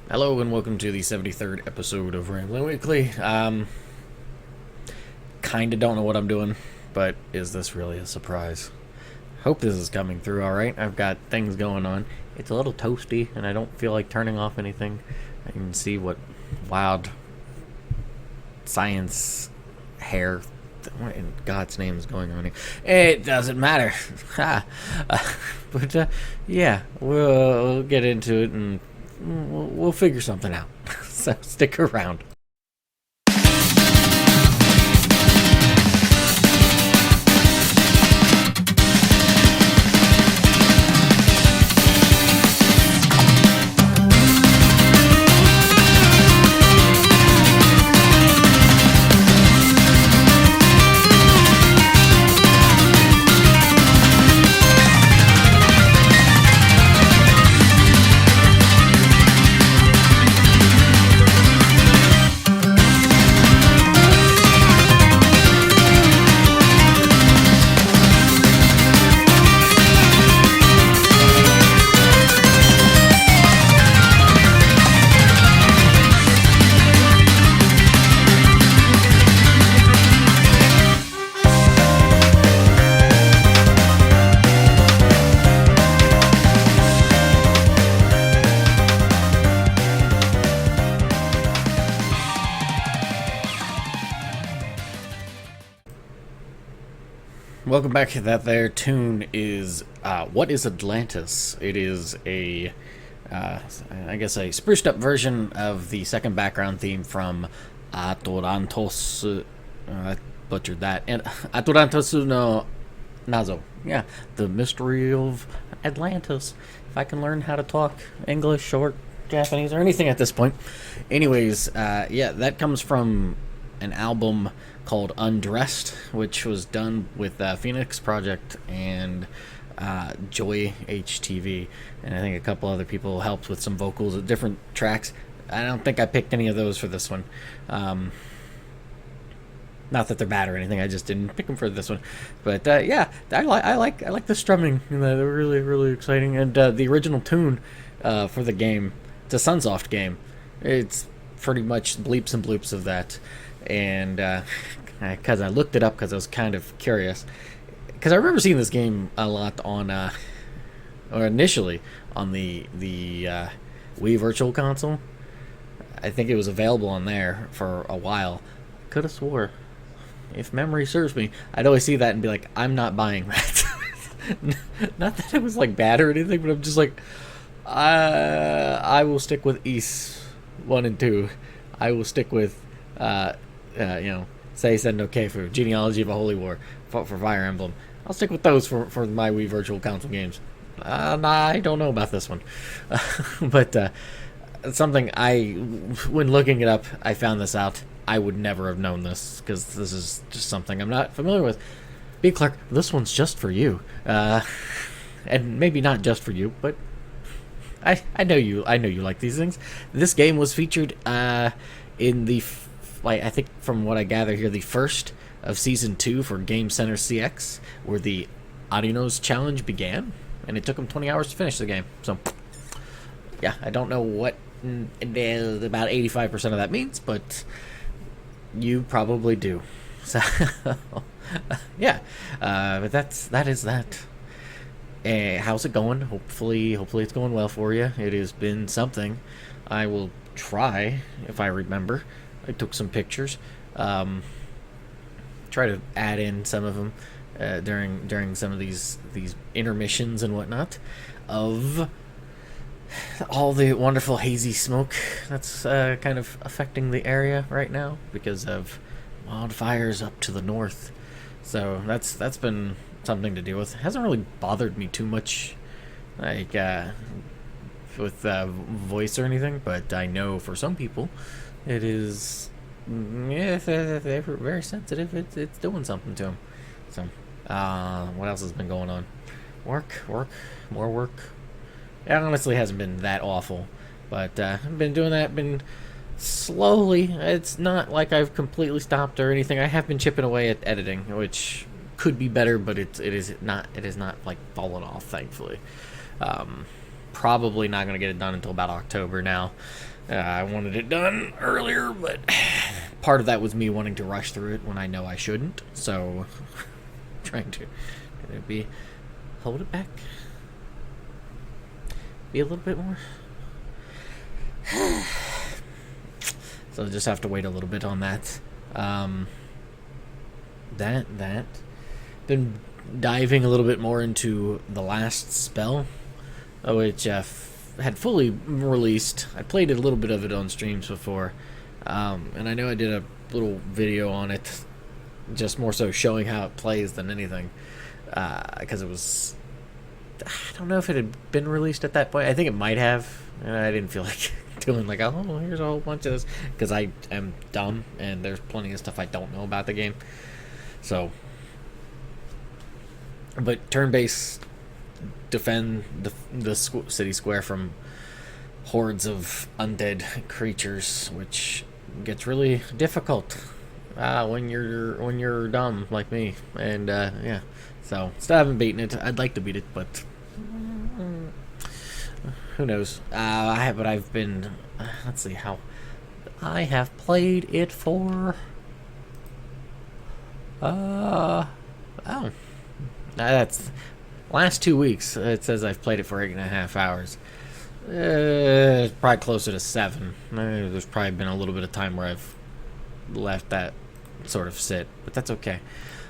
Hello and welcome to the 73rd episode of Rambling Weekly. Kinda don't know what I'm doing, but is this really a surprise? Hope this is coming through alright. I've got things going on. It's a little toasty and I don't feel like turning off anything. I can see what wild science hair, what in God's name is going on here. It doesn't matter. But yeah, we'll get into it and we'll figure something out. So stick around. Welcome back. That there tune is What is Atlantis? It is I guess a spruced up version of the second background theme from Atorantos. I butchered that. And Atorantos no Nazo. Yeah, the mystery of Atlantis. If I can learn how to talk English or Japanese or anything at this point. Anyways, yeah, that comes from an album called Undressed, which was done with Phoenix Project and Joy HTV, and I think a couple other people helped with some vocals at different tracks. I don't think I picked any of those for this one. Not that they're bad or anything. I just didn't pick them for this one. But yeah, I like the strumming. They're really exciting. And the original tune for the game, it's a Sunsoft game. It's pretty much bleeps and bloops of that. And because I looked it up because I was kind of curious, because I remember seeing this game a lot on or initially on the Wii Virtual Console. I think it was available on there for a while. Could have swore, if memory serves me, I'd always see that and be like, I'm not buying that. Not that it was like bad or anything, but I'm just like, I will stick with Ys 1 and 2. I will stick with Sei Sendo Keifu, Genealogy of a Holy War, for Fire Emblem. I'll stick with those for my Wii Virtual Console games. I don't know about this one. But something when looking it up, I found this out. I would never have known this, because this is just something I'm not familiar with. B. Clark, this one's just for you. And maybe not just for you, but I know you like these things. This game was featured in the I think from what I gather here, the first of Season 2 for Game Center CX, where the Arinos Challenge began, and it took them 20 hours to finish the game. So, yeah, I don't know what about 85% of that means, but you probably do. So, yeah, but that is that. How's it going? Hopefully it's going well for you. It has been something. I will try, if I remember. I took some pictures. Try to add in some of them during some of these intermissions and whatnot of all the wonderful hazy smoke that's kind of affecting the area right now because of wildfires up to the north. So that's been something to deal with. It hasn't really bothered me too much, like with voice or anything, but I know for some people it is, if they're very sensitive, it's doing something to them. So, what else has been going on? Work, more work. It honestly hasn't been that awful, but I've been doing that, been slowly. It's not like I've completely stopped or anything. I have been chipping away at editing, which could be better, but it is not like fallen off, thankfully. probably not going to get it done until about October now. I wanted it done earlier, but part of that was me wanting to rush through it when I know I shouldn't. So, trying to hold it back, be a little bit more. So I'll just have to wait a little bit on that. Then diving a little bit more into the last spell, which had fully released. I played a little bit of it on streams before, and I know I did a little video on it, just more so showing how it plays than anything, because it was, I don't know if it had been released at that point. I think it might have. I didn't feel like doing like, oh, here's a whole bunch of this, because I am dumb and there's plenty of stuff I don't know about the game. So, but turn-based, defend the city square from hordes of undead creatures, which gets really difficult when you're dumb like me. And yeah, so still haven't beaten it. I'd like to beat it, but who knows? I've been. Let's see how. I have played it for. That's last 2 weeks. It says I've played it for 8.5 hours. Probably closer to 7. There's probably been a little bit of time where I've left that sort of sit, but that's okay.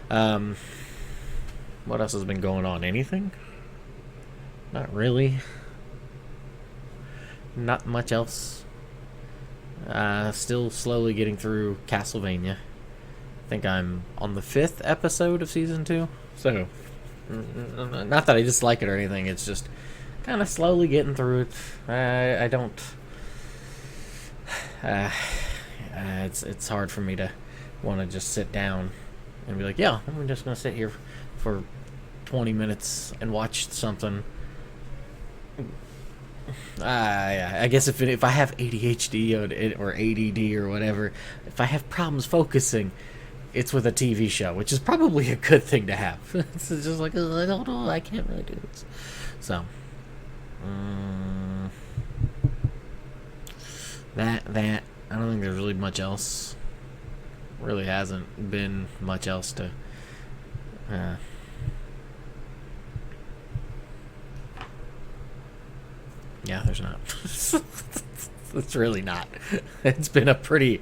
What else has been going on? Anything? Not really. Not much else. Still slowly getting through Castlevania. I think I'm on the 5th episode of season 2. So, not that I dislike it or anything. It's just kind of slowly getting through it. I don't. It's hard for me to want to just sit down and be like, yeah, I'm just gonna sit here for 20 minutes and watch something. I guess if I have ADHD or ADD or whatever, if I have problems focusing, it's with a TV show, which is probably a good thing to have. It's just like, I don't know, I can't really do this. So, that I don't think there's really much else. Really hasn't been much else to. Yeah, there's not. It's really not. It's been a pretty.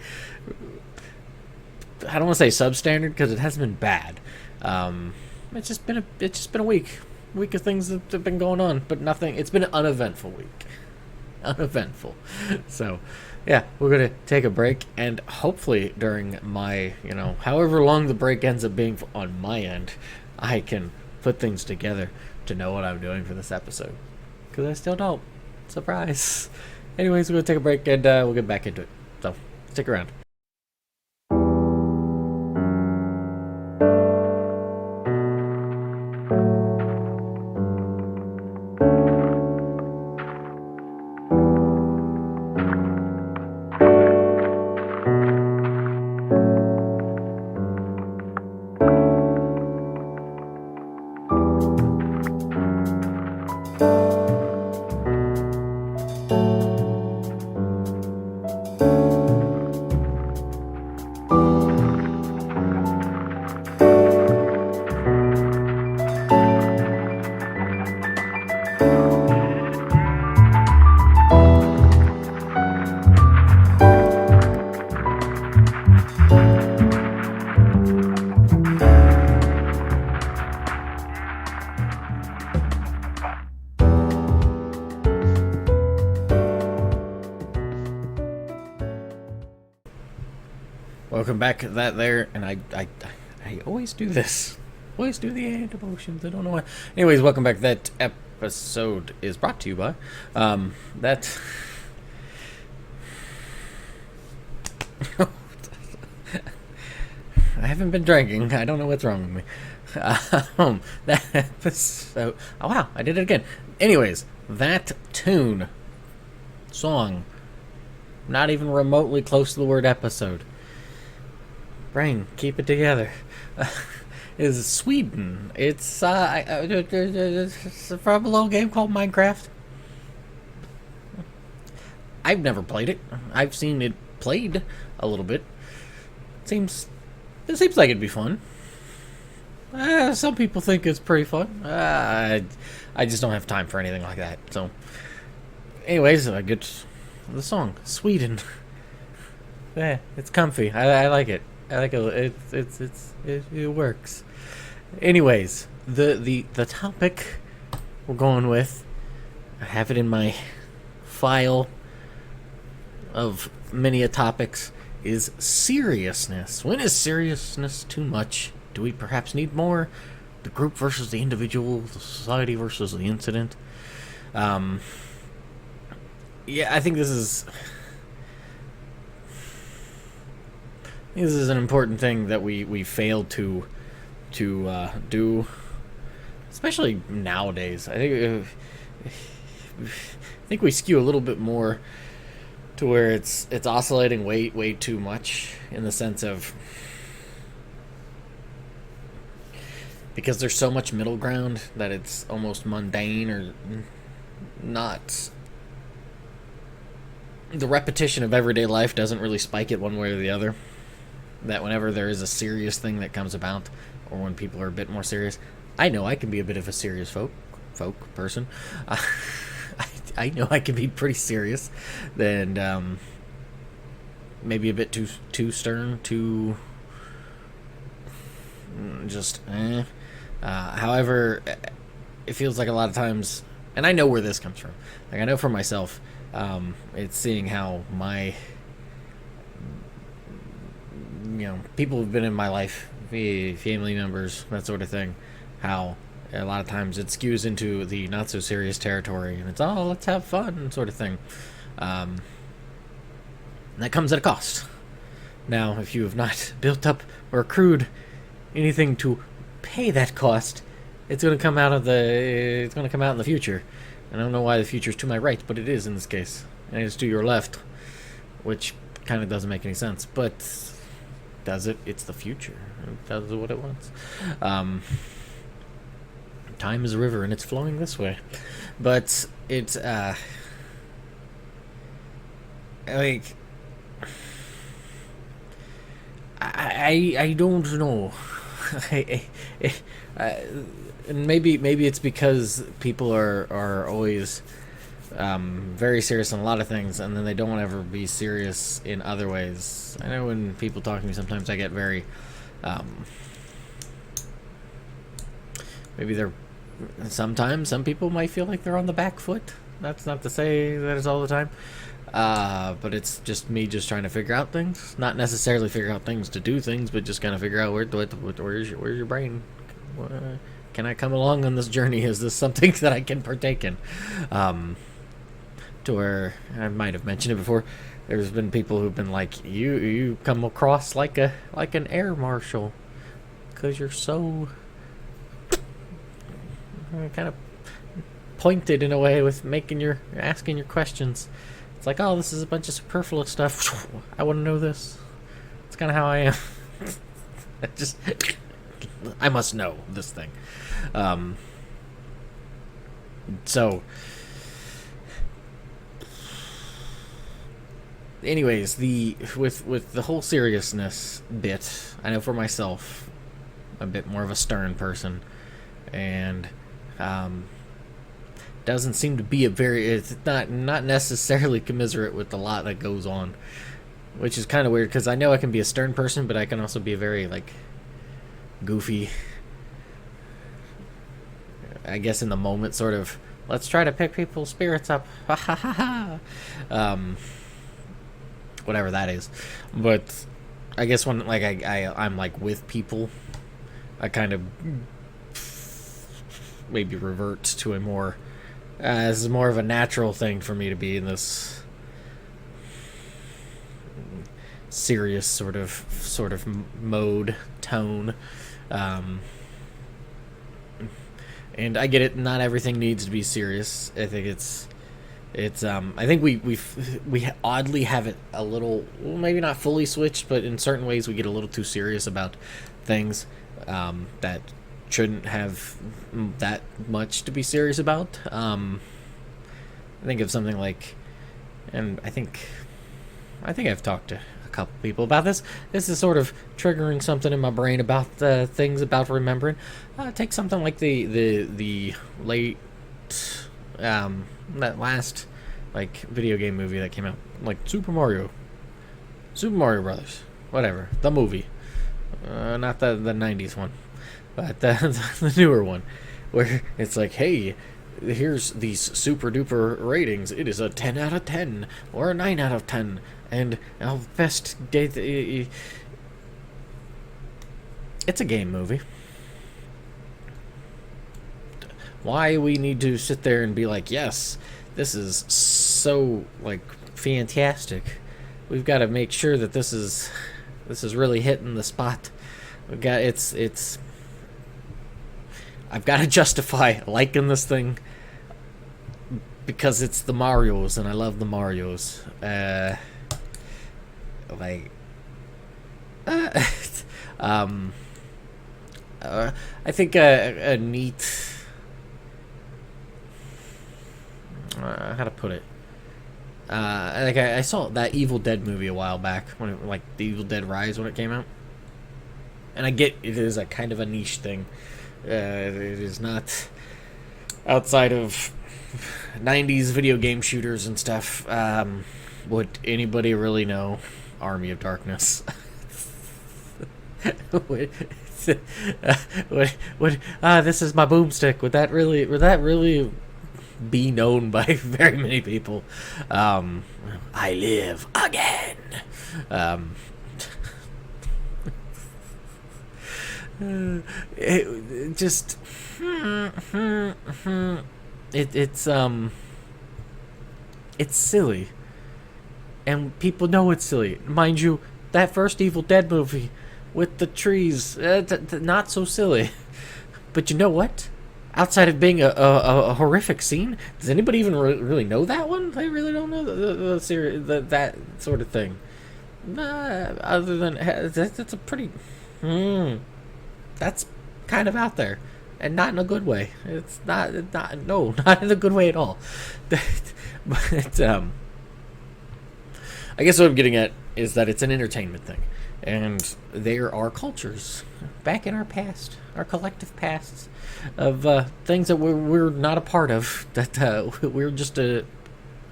I don't want to say substandard because it hasn't been bad. It's just been a week of things that have been going on, but nothing. It's been an uneventful week. Uneventful. So, yeah, we're gonna take a break, and hopefully during my, however long the break ends up being on my end, I can put things together to know what I'm doing for this episode. Because I still don't. Surprise. Anyways, we're gonna take a break, and we'll get back into it. So, stick around. Welcome back. That there, and I always do this. Always do the hand emotions. I don't know why. Anyways, welcome back. That episode is brought to you by that. I haven't been drinking. I don't know what's wrong with me. That episode. Oh wow, I did it again. Anyways, that song, not even remotely close to the word episode. Brain, keep it together. Is Sweden. It's from a little game called Minecraft. I've never played it. I've seen it played a little bit. It seems like it'd be fun. Some people think it's pretty fun. I just don't have time for anything like that. So, anyways, I get the song Sweden. Yeah, it's comfy. I like it. I like it. It works. Anyways, the topic we're going with, I have it in my file of many a topics, is seriousness. When is seriousness too much? Do we perhaps need more? The group versus the individual, the society versus the incident. Yeah, I think this is an important thing that we fail to do, especially nowadays. I think we skew a little bit more to where it's oscillating way too much, in the sense of, because there's so much middle ground that it's almost mundane, or not. The repetition of everyday life doesn't really spike it one way or the other. That whenever there is a serious thing that comes about, or when people are a bit more serious, I know I can be a bit of a serious folk person. I know I can be pretty serious, and maybe a bit too stern, too just. However, it feels like a lot of times, and I know where this comes from. Like, I know for myself, it's seeing how people who've been in my life, family members, that sort of thing, how a lot of times it skews into the not so serious territory, and it's, oh, let's have fun sort of thing. And that comes at a cost. Now, if you have not built up or accrued anything to pay that cost, it's going to come out in the future. I don't know why the future is to my right, but it is in this case, and it's to your left, which kind of doesn't make any sense. But does it? It's the future. It does what it wants. Time is a river, and it's flowing this way. But it's like, I don't know. And maybe it's because people are always very serious on a lot of things, and then they don't ever be serious in other ways. I know when people talk to me, sometimes I get very sometimes some people might feel like they're on the back foot. That's not to say that it's all the time, but it's just me just trying to figure out things, not necessarily figure out things to do things, but just kind of figure out where's your brain. Can I come along on this journey? Is this something that I can partake in? To where, I might have mentioned it before, there's been people who've been like, you come across like an air marshal, because you're so kind of pointed in a way with asking your questions. It's like, oh, this is a bunch of superfluous stuff. I want to know this. It's kind of how I am. I must know this thing. So, anyways, with the whole seriousness bit, I know for myself, I'm a bit more of a stern person, and doesn't seem to be it's not necessarily commiserate with a lot that goes on, which is kind of weird, because I know I can be a stern person, but I can also be a very, like, goofy, I guess in the moment, sort of, let's try to pick people's spirits up, ha ha ha ha, whatever that is. But I guess when, like, I'm like with people, I kind of maybe revert to a more, this is more of a natural thing for me to be in this serious sort of mode, tone. And I get it, not everything needs to be serious. I think it's I think we oddly have it a little, maybe not fully switched, but in certain ways we get a little too serious about things that shouldn't have that much to be serious about. I think of something like and I think I've talked to a couple people about this. This is sort of triggering something in my brain about things about remembering. Take something like the late that last like video game movie that came out, like Super Mario Brothers, whatever, the movie, not the '90s one, but the newer one, where it's like, hey, here's these super duper ratings. It is a 10 out of 10 or a 9 out of 10, and our best day. It's a game movie. Why we need to sit there and be like, yes, this is so like fantastic. We've got to make sure that this is really hitting the spot. We've got it's. I've got to justify liking this thing because it's the Marios and I love the Marios. I think a neat. How to put it? Like I saw that Evil Dead movie a while back when it, like the Evil Dead Rise when it came out, and I get it is a kind of a niche thing. It is not outside of '90s video game shooters and stuff. Would anybody really know Army of Darkness? This is my boomstick. Would that really be known by very many people? I live again. It just it's silly, and people know it's silly. Mind you, that first Evil Dead movie with the trees, not so silly. But you know what? Outside of being a horrific scene, does anybody even really know that one? They really don't know the series, that sort of thing. Other than that's a pretty. That's kind of out there, and not in a good way. It's not not in a good way at all. But I guess what I'm getting at is that it's an entertainment thing, and there are cultures back in our past, our collective pasts, of things that we're not a part of. That we're just a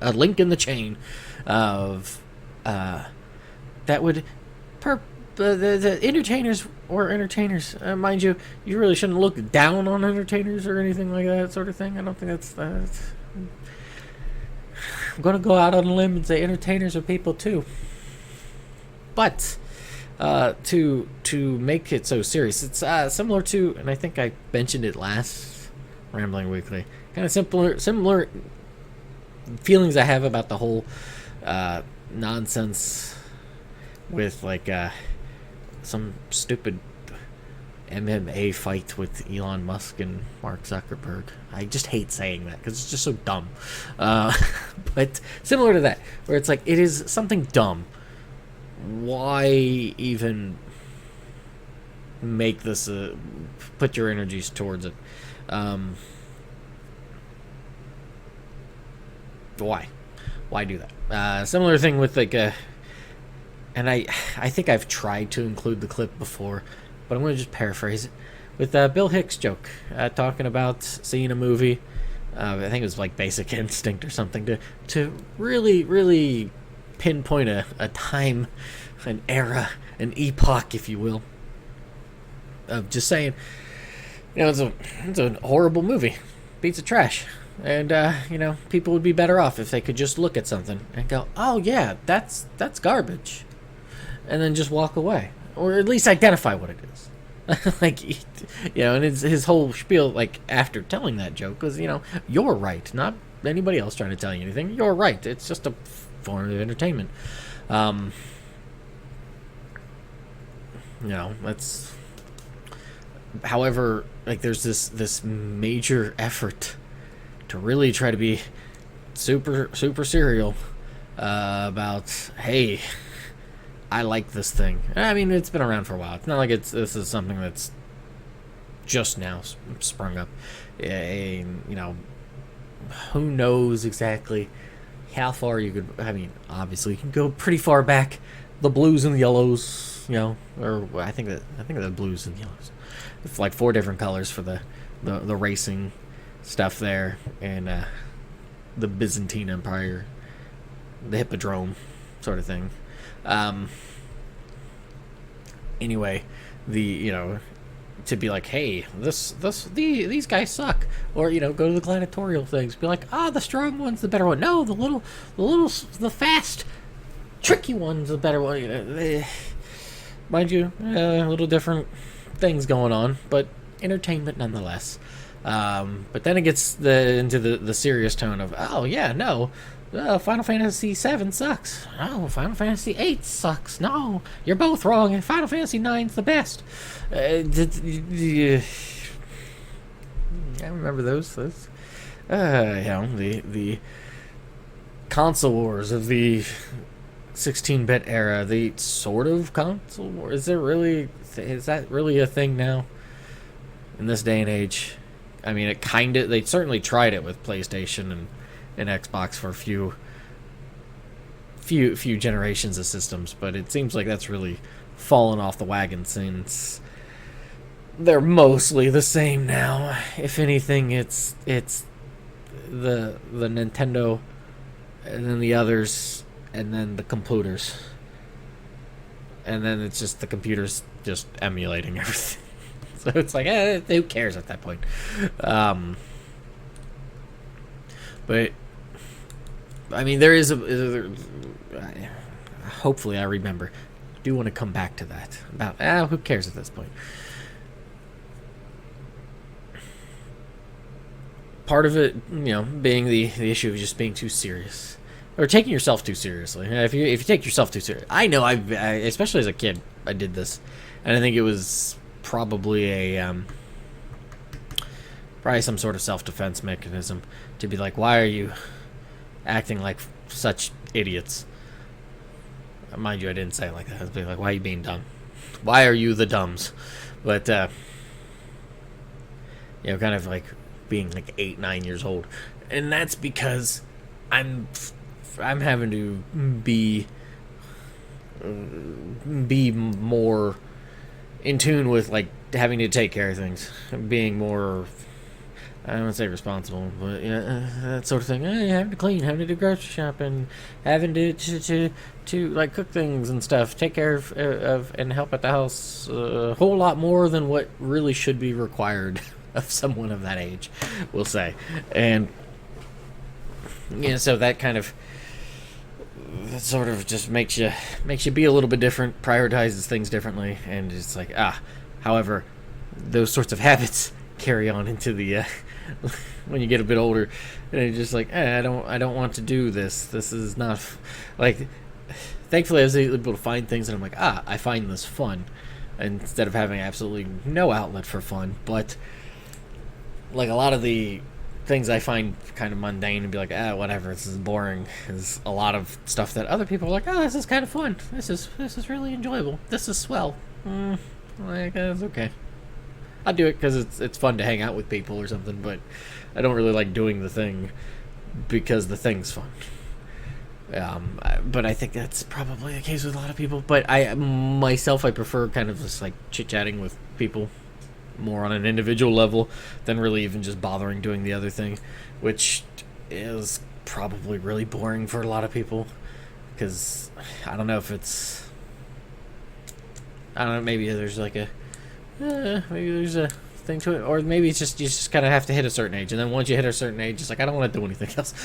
link in the chain of that would. The entertainers or entertainers, mind you, you really shouldn't look down on entertainers or anything like that sort of thing. I don't think that's I'm going to go out on a limb and say entertainers are people too. But to make it so serious, it's similar to, and I think I mentioned it last Rambling Weekly, kind of similar feelings I have about the whole nonsense with like some stupid MMA fight with Elon Musk and Mark Zuckerberg. I just hate saying that because it's just so dumb. But similar to that, where it's like, it is something dumb. Why even make this, put your energies towards it? Why do that? Similar thing with like and I think I've tried to include the clip before, but I'm going to just paraphrase it. With Bill Hicks' joke, talking about seeing a movie, I think it was like Basic Instinct or something, to really, really pinpoint a time, an era, an epoch, if you will, of just saying, it's a horrible movie, piece of trash. And, people would be better off if they could just look at something and go, oh, yeah, that's garbage. And then just walk away. Or at least identify what it is. Like, and his whole spiel, like, after telling that joke was, you're right. Not anybody else trying to tell you anything. You're right. It's just a form of entertainment. That's... However, like, there's this major effort to really try to be super serial about, hey, I like this thing. I mean, it's been around for a while. It's not like this is something that's just now sprung up. Who knows exactly how far you could. I mean, obviously, you can go pretty far back. The blues and the yellows, or I think the blues and yellows. It's like 4 different colors for the racing stuff there, and the Byzantine Empire, the Hippodrome, sort of thing. Anyway, to be like, hey, these guys suck, or go to the gladiatorial things, be like, the strong one's the better one. No, the fast, tricky one's the better one. Mind you, a little different things going on, but entertainment nonetheless. But then it gets into the serious tone of, Final Fantasy VII sucks. No, Final Fantasy VIII sucks. No, you're both wrong, and Final Fantasy IX's the best. I remember those. The console wars of the 16-bit era, the sort of console war. Is that really a thing now in this day and age? I mean, they certainly tried it with PlayStation and Xbox for a few generations of systems, but it seems like that's really fallen off the wagon since they're mostly the same now. If anything, it's the Nintendo, and then the others, and then the computers, and then it's just the computers just emulating everything. So it's like, who cares at that point? But I mean, there is hopefully I remember. I do want to come back to that about who cares at this point. Part of it, being the issue of just being too serious or taking yourself too seriously. If you take yourself too serious, I know I especially as a kid I did this, and I think it was probably probably some sort of self-defense mechanism to be like, why are you acting like such idiots? Mind you, I didn't say it like that. I was being like, why are you being dumb? Why are you the dumbs? But kind of like being like 8-9 years old, and that's because I'm having to be more in tune with like having to take care of things, being more, I don't want to say responsible, but that sort of thing. Having to clean, having to do grocery shopping, having to like cook things and stuff, take care of and help at the house a whole lot more than what really should be required of someone of that age, we'll say. And so that kind of sort of just makes you be a little bit different, prioritizes things differently, and it's like however, those sorts of habits carry on into the when you get a bit older, and you're just like, I don't want to do this. This is not like. Thankfully, I was able to find things, and I'm like, I find this fun, instead of having absolutely no outlet for fun. But like a lot of the things I find kind of mundane and be like, whatever, this is boring, is a lot of stuff that other people are like, this is kind of fun. This is really enjoyable. This is swell. It's okay. I do it because it's fun to hang out with people or something, but I don't really like doing the thing because the thing's fun. But I think that's probably the case with a lot of people. But I prefer kind of just like chit-chatting with people more on an individual level than really even just bothering doing the other thing, which is probably really boring for a lot of people, because I don't know if it's, maybe there's like maybe there's a thing to it, or maybe it's just you just kind of have to hit a certain age, and then once you hit a certain age, it's like, I don't want to do anything else.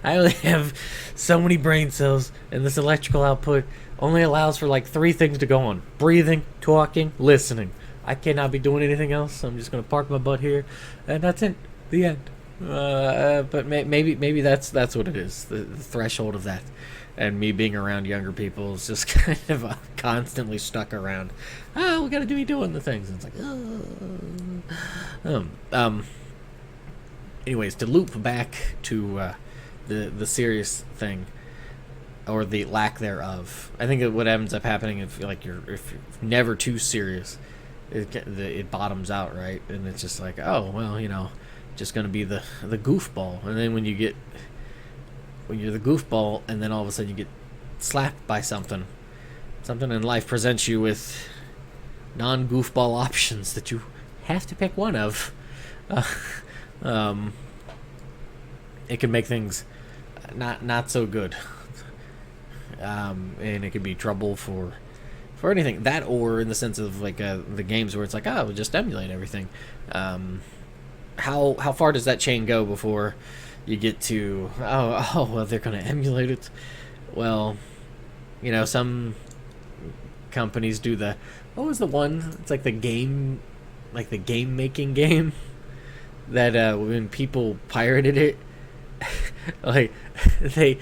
I only have so many brain cells, and this electrical output only allows for like 3 things to go on: breathing, talking, listening. I cannot be doing anything else. I'm just going to park my butt here, and that's it. The end. But maybe that's what it is. The threshold of that, and me being around younger people is just kind of constantly stuck around. We got to be doing the things. And it's like, anyways, to loop back to the serious thing, or the lack thereof. I think that what ends up happening if you're never too serious, it bottoms out, right? And it's just like, just going to be the goofball. And then when you when you're the goofball, and then all of a sudden you get slapped by something. Something in life presents you with non-goofball options that you have to pick one of. It can make things not so good, and it could be trouble for anything, that or in the sense of like the games where it's like, oh, we'll just emulate everything. How far does that chain go before you get to well, they're gonna emulate it? Well, some companies do what was the one? It's like the game making game that when people pirated it, like they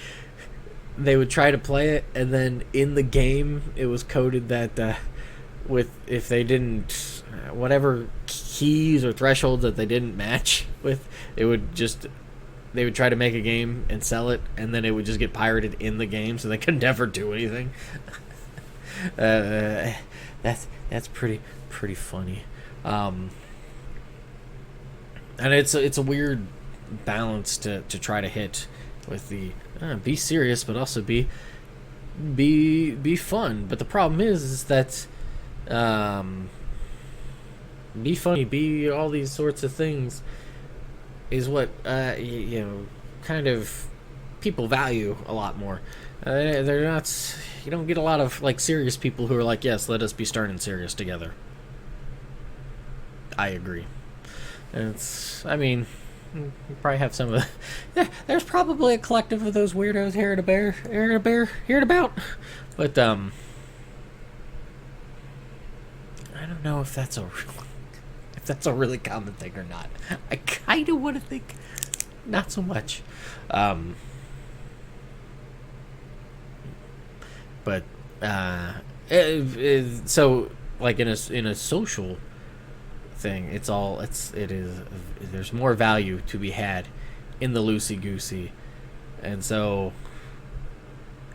would try to play it, and then in the game it was coded that if they didn't whatever keys or thresholds that they didn't match with, they would try to make a game and sell it, and then it would just get pirated in the game, so they could never do anything. That's pretty funny, and it's a weird balance to try to hit with the be serious but also be fun. But the problem is that be funny, be all these sorts of things is what kind of people value a lot more. They're not. You don't get a lot of like serious people who are like, yes, let us be stern and serious together. I agree. You probably have some of there's probably a collective of those weirdos here about. But I don't know if that's a really common thing or not. I kind of want to think not so much. But so like in a social thing, there's more value to be had in the loosey goosey, and so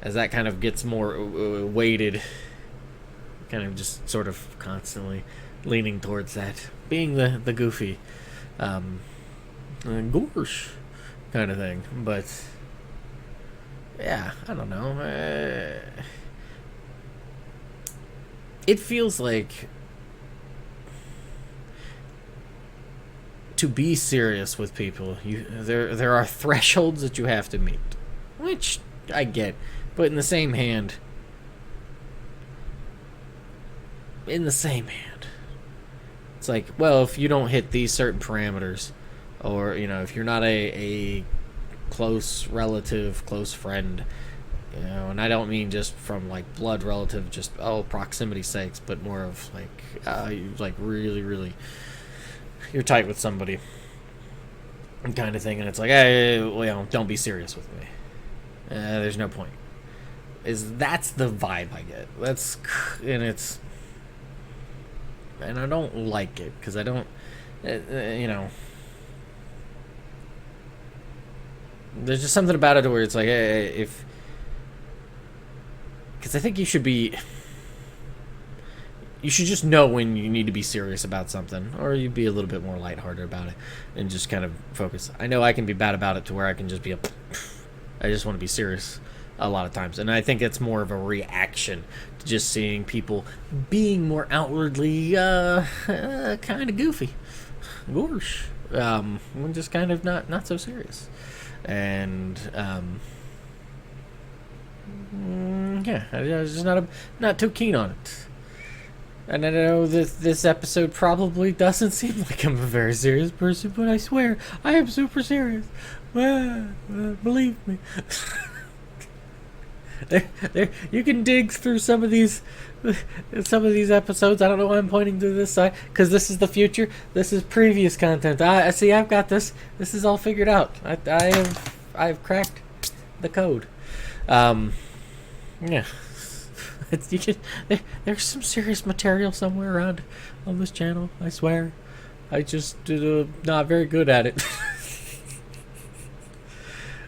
as that kind of gets more weighted, kind of just sort of constantly leaning towards that being the goofy, gosh kind of thing. But yeah, I don't know. It feels like to be serious with people, there are thresholds that you have to meet, which I get, but in the same hand, it's like, well, if you don't hit these certain parameters, or if you're not a close relative, close friend, and I don't mean just from like blood relative, just proximity sakes, but more of like really, really, you're tight with somebody kind of thing, and it's like, hey, don't be serious with me. There's no point. That's the vibe I get. And I don't like it because I don't, there's just something about it where it's like, hey, because I think you should just know when you need to be serious about something, or you'd be a little bit more lighthearted about it and just kind of focus. I know I can be bad about it to where I can just be I just want to be serious a lot of times, and I think it's more of a reaction to just seeing people being more outwardly kind of goofy, gosh, when just kind of not so serious, and I was just not too keen on it. And I know this episode probably doesn't seem like I'm a very serious person, but I swear I am super serious. Believe me. There, you can dig through some of these episodes. I don't know why I'm pointing to this side, because this is the future. This is previous content. I see. I've got this. This is all figured out. I've cracked the code. Yeah. There's some serious material somewhere around on this channel. I swear. I just not very good at it.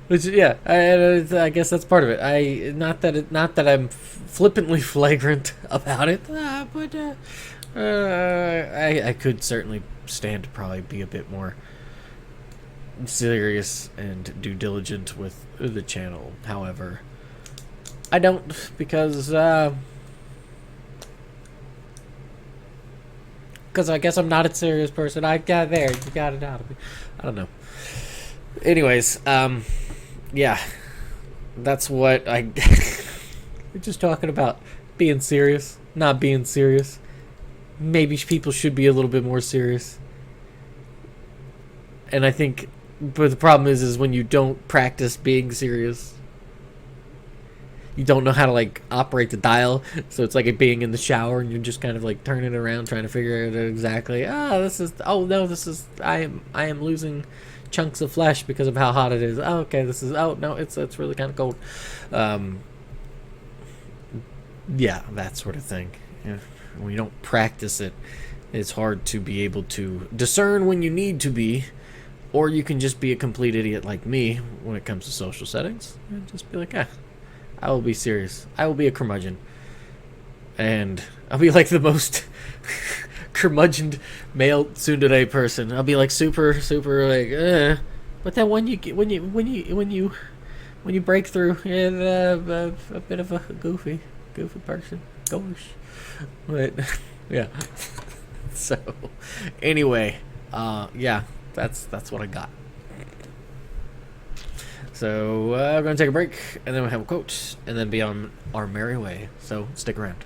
Which, yeah, I guess that's part of it. Not that I'm flippantly flagrant about it, but I could certainly stand to probably be a bit more serious and due diligent with the channel. However, I don't, because I guess I'm not a serious person. I got there. You got it out of me. I don't know. Anyways, yeah, that's what I. We're just talking about being serious, not being serious. Maybe people should be a little bit more serious. And I think, but the problem is when you don't practice being serious, you don't know how to like operate the dial. So it's like it being in the shower and you're just kind of like turning it around, trying to figure it out exactly. I am losing chunks of flesh because of how hot it is. Oh, okay, it's really kind of cold. Yeah, that sort of thing. Yeah. When you don't practice it, it's hard to be able to discern when you need to be, or you can just be a complete idiot like me when it comes to social settings and just be like, I will be serious. I will be a curmudgeon. And I'll be like the most curmudgeoned male tsundere person. I'll be like super like, but then when you break through, a bit of a goofy person. Gosh. But yeah. So anyway, yeah, that's what I got. So we're going to take a break, and then we'll have a quote, and then be on our merry way. So stick around.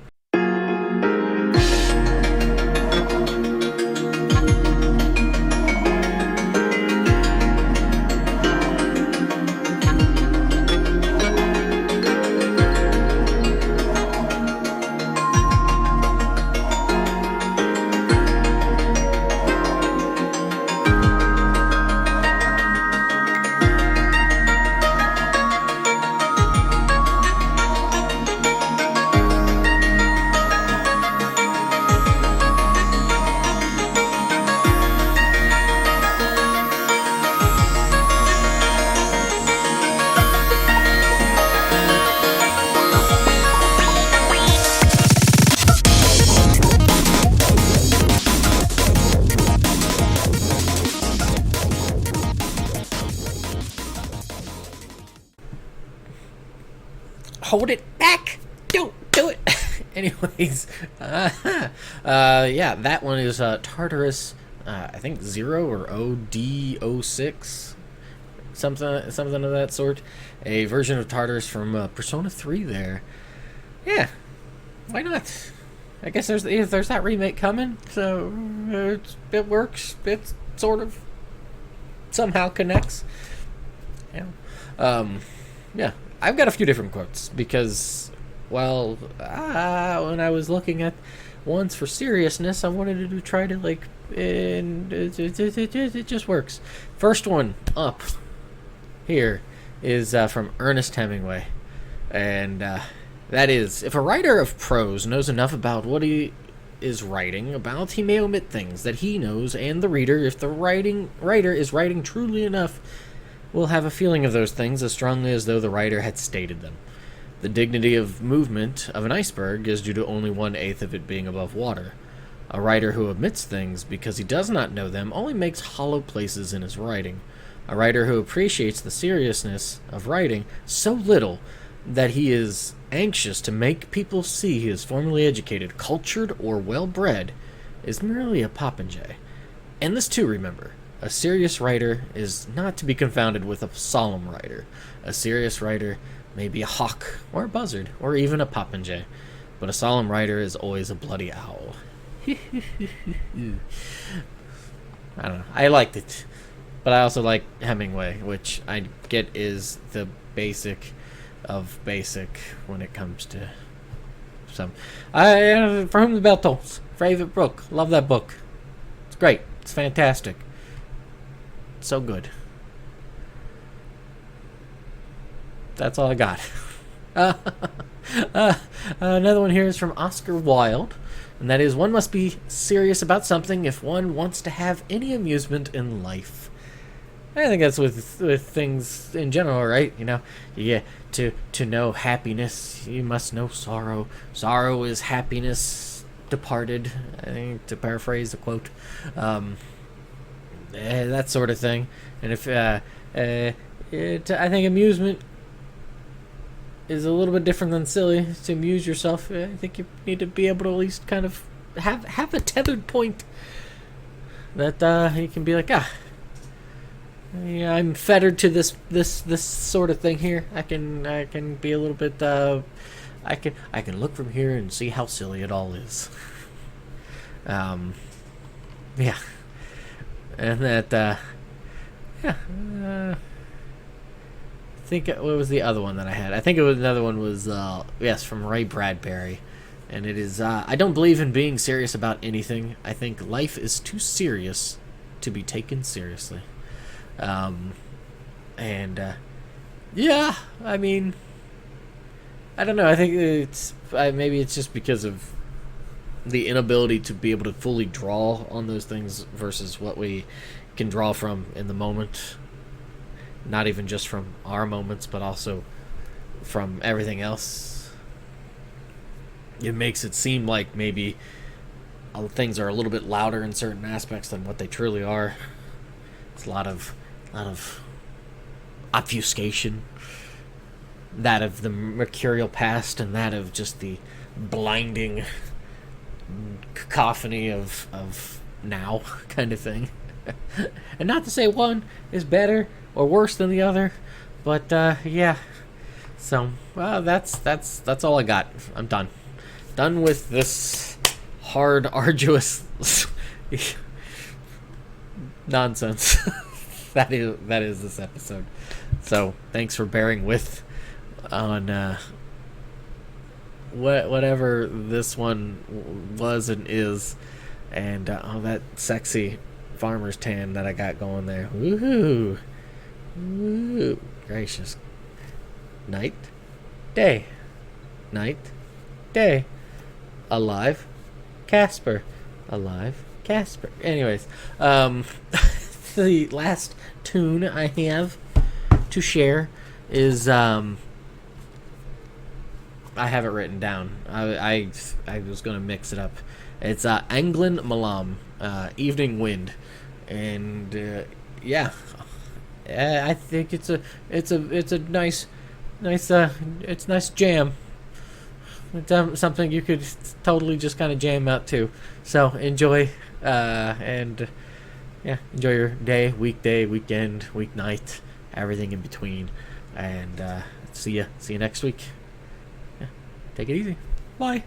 Hold it back! Don't do it! Anyways, yeah, that one is Tartarus, I think 0 or OD06, something of that sort. A version of Tartarus from Persona 3 there. Yeah, why not? I guess there's that remake coming, so it works. It sort of somehow connects. Yeah. Yeah. I've got a few different quotes because, well, when I was looking at ones for seriousness, I wanted to try to, like, and it just works. First one up here is from Ernest Hemingway, and that is, if a writer of prose knows enough about what he is writing about, he may omit things that he knows, and the reader, if the writer is writing truly enough, will have a feeling of those things as strongly as though the writer had stated them. The dignity of movement of an iceberg is due to only 1/8 of it being above water. A writer who omits things because he does not know them only makes hollow places in his writing. A writer who appreciates the seriousness of writing so little that he is anxious to make people see he is formally educated, cultured, or well-bred is merely a popinjay. And this too, remember. A serious writer is not to be confounded with a solemn writer. A serious writer may be a hawk, or a buzzard, or even a popinjay, but a solemn writer is always a bloody owl. I don't know. I liked it. But I also like Hemingway, which I get is the basic of basic when it comes to some. For Whom the Bell Tolls. Favorite book. Love that book. It's great. It's fantastic. So good. That's all I got. Another one here is from Oscar Wilde, and that is, one must be serious about something if one wants to have any amusement in life. I think that's with things in general, right? You know, yeah. To know happiness, you must know sorrow. Sorrow is happiness departed. I think, to paraphrase the quote. that sort of thing. And if I think amusement is a little bit different than silly. To amuse yourself, I think you need to be able to at least kind of have a tethered point that you can be like, yeah, I'm fettered to this sort of thing here. I can be a little bit. I can look from here and see how silly it all is. Yeah, and that. Yeah. I think what was the other one that I had? I think it was another one was yes, from Ray Bradbury, and it is I don't believe in being serious about anything. I think life is too serious to be taken seriously. Yeah, I mean, I don't know. I think maybe it's just because of the inability to be able to fully draw on those things versus what we can draw from in the moment. Not even just from our moments, but also from everything else. It makes it seem like maybe things are a little bit louder in certain aspects than what they truly are. It's a lot of obfuscation. That of the mercurial past and that of just the blinding cacophony of now kind of thing. And not to say one is better or worse than the other, but yeah. So that's all I got. I'm done with this hard, arduous nonsense. that is this episode. So thanks for bearing with on whatever this one was and is, and that sexy farmer's tan that I got going there. Woohoo! Woo! Gracious. Night, day, night, day. Alive, Casper. Alive, Casper. Anyways, the last tune I have to share is I have it written down. I was gonna mix it up. It's Anglin Malam, Evening Wind, and yeah, I think it's a nice jam. It's something you could totally just kind of jam out to. So enjoy, and yeah, enjoy your day, weekday, weekend, weeknight, everything in between, and see you next week. Yeah, take it easy. Bye.